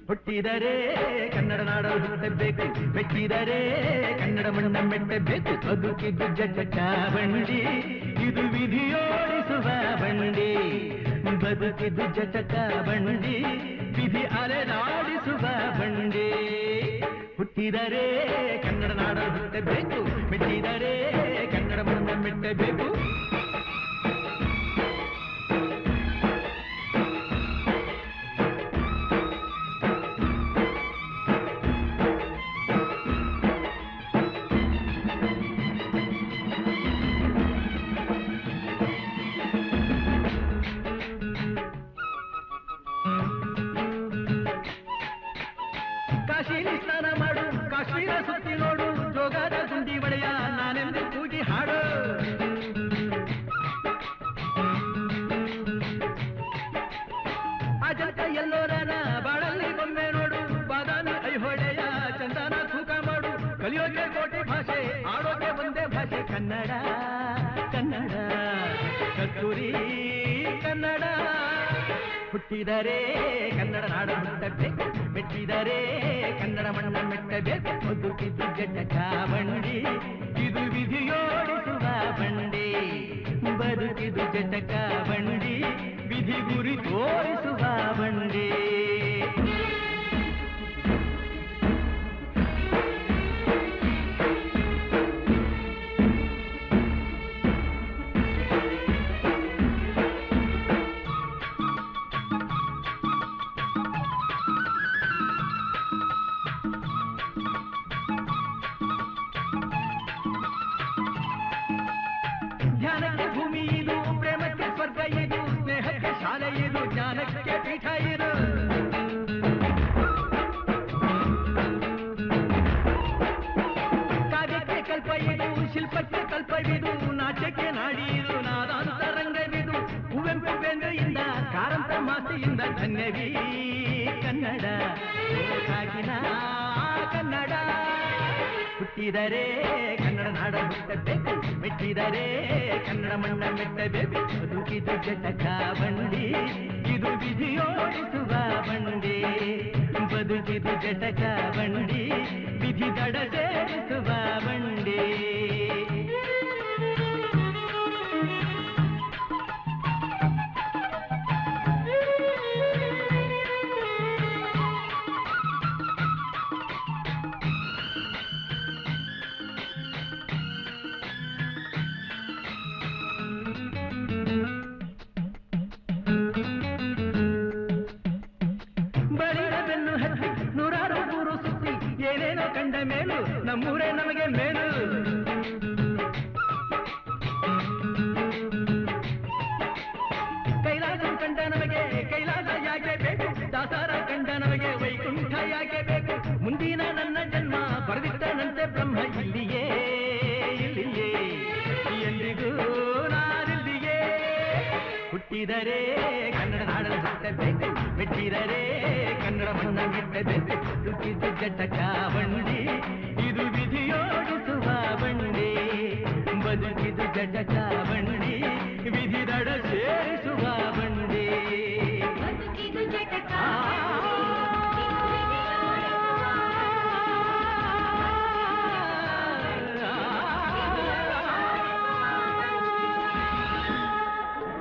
ಹುಟ್ಟಿದರೆ ಕನ್ನಡ ನಾಡಲು ಹುಟ್ಟಬೇಕು, ಮೆಟ್ಟಿದರೆ ಕನ್ನಡ ಮಣ್ಣ ಮೆಟ್ಟಬೇಕು. ಬದುಕಿದ್ದು ಜಟಕ ಬಂಡಿ, ಇದು ವಿಧಿಯೋಡಿಸುವ ಬಂಡಿ. ಬದುಕಿದ್ದು ಜಟಕ ಬಂಡಿ, ವಿಧಿ ಅಲೆದಾಡಿಸುವ ಬಂಡಿ. ಹುಟ್ಟಿದರೆ ಕನ್ನಡ ನಾಡಲು ಹುಟ್ಟಬೇಕು, ಮೆಟ್ಟಿದರೆ ಕನ್ನಡ ಮಣ್ಣ ಮೆಟ್ಟಬೇಕು. ಕಾಶಿಲಿ ಸ್ನಾನ ಮಾಡು, ಕಾಶ್ಮೀರ ಸುತ್ತಿ ನೋಡು, ಜೋಗದ ಗುಂಡಿ ಒಡೆಯ ನಾನೆಂದು ಕೂಗಿ ಹಾಡು. ಅಜಂತ ಎಲ್ಲೋರನ ಬಾಳಲ್ಲಿ ಬೊಮ್ಮೆ ನೋಡು, ಬಾದಾಮಿ ಐಹೊಳೆಯ ಚಂದನ ತೂಕ ಮಾಡು. ಕಲಿಯೋಕೆ ಕೋಟಿ ಭಾಷೆ, ಆಡೋಕೆ ಒಂದೇ ಭಾಷೆ ಕನ್ನಡ. ಕನ್ನಡ ಕಸ್ತೂರಿ ಕನ್ನಡ. ಹುಟ್ಟಿದರೆ ಕನ್ನಡ ನಾಡ ಹುಟ್ಟಬೇಕು, ಮೆಟ್ಟಿದರೆ ಕನ್ನಡ ಮಣ್ಣ ಮೆಟ್ಟಬೇಕು. ಬದುಕಿದ್ದು ಜಟಕ ಬಂಡಿ, ಇದು ವಿಧಿಯೋಡಿಸುವ ಬಂಡಿ. ಬದುಕಿದ್ದು ಜಟಕ ಬಂಡಿ, ವಿಧಿ ಗುರಿ ತೋರಿಸುವ ಬಂಡಿ. ಧ್ಯಾನಕ್ಕೆ ಭೂಮಿ ಇದು, ಪ್ರೇಮಕ್ಕೆ ಸ್ವರ್ಗ ಇದು, ಸ್ನೇಹಕ್ಕೆ ಶಾಲೆ ಇದು, ಜ್ಞಾನಕ್ಕೆ ಪೀಠ ಇದು. ಕಾವ್ಯಕ್ಕೆ ಕಲ್ಪ ಇದು, ಶಿಲ್ಪಕ್ಕೆ ಕಲ್ಪವಿದು, ನಾಟ್ಯಕ್ಕೆ ನಾಡಿ ಇದು, ನಾದಾಂತರಂಗವಿದು. ಕುವೆಂಪು ಬೇಂದ್ರೆಯಿಂದ, ಕಾರಂತ ಮಾಸ್ತಿಯಿಂದ ಧನ್ಯವೀ ಕನ್ನಡ. ಸಾಗಿನ ಕನ್ನಡ. ಹುಟ್ಟಿದರೆ ಕನ್ನಡ ನಾಡ ಹುಟ್ಟಬೇಕು, ಮೆಟ್ಟಿದರೆ ಕನ್ನಡ ಮಣ್ಣ ಮೆಟ್ಟಬೇಕು. ಬದುಕಿದ್ದು ಜಟಕ ಬಂಡಿ, ಇದು ವಿಧಿಯೋಡಿಸುವ ಬಂಡಿ. ಬದುಕಿದ್ದು ಜಟಕ ಬಂಡಿ, ವಿಧಿ ದಡ ಸೇರಿಸುವ ಬಂಡಿ. ನೂರಾರು ಊರು ಸುತ್ತಿ ಏನೇನೋ ಕಂಡ ಮೇಲು, ನಮ್ಮೂರೇ ನಮಗೆ ಮೇಲು. ಕೈಲಾಸ ಕಂಡ ನಮಗೆ ಕೈಲಾಸ ಯಾಕೆ ಬೇಕು, ದಾಸಾರ ಕಂಡ ನಮಗೆ ವೈಕುಂಠ ಯಾಕೆ ಬೇಕು. ಮುಂದಿನ ನನ್ನ ಜನ್ಮ ಬರೆದಿಟ್ಟನಂತೆ ಬ್ರಹ್ಮ ಇಲ್ಲಿಯೇ ಇಲ್ಲಿಯೇ, ಎಂದಿಗೂ ನಾನಿಲ್ಲಿಯೇ. ಹುಟ್ಟಿದರೆ ಕನ್ನಡ ನಾಡಲು ಹುಟ್ಟಬೇಕು, ಮೆಟ್ಟಿದರೆ ಕನ್ನಡ ಮಣ್ಣ ಮೆಟ್ಟಬೇಕು. ಬದುಕಿದ್ದು ಜಟಕ ಬಂಡಿ, ಇದು ವಿಧಿಯೋಡಿಸುವ ಬಂಡಿ. ಬದುಕಿದ್ದು ಜಟಕ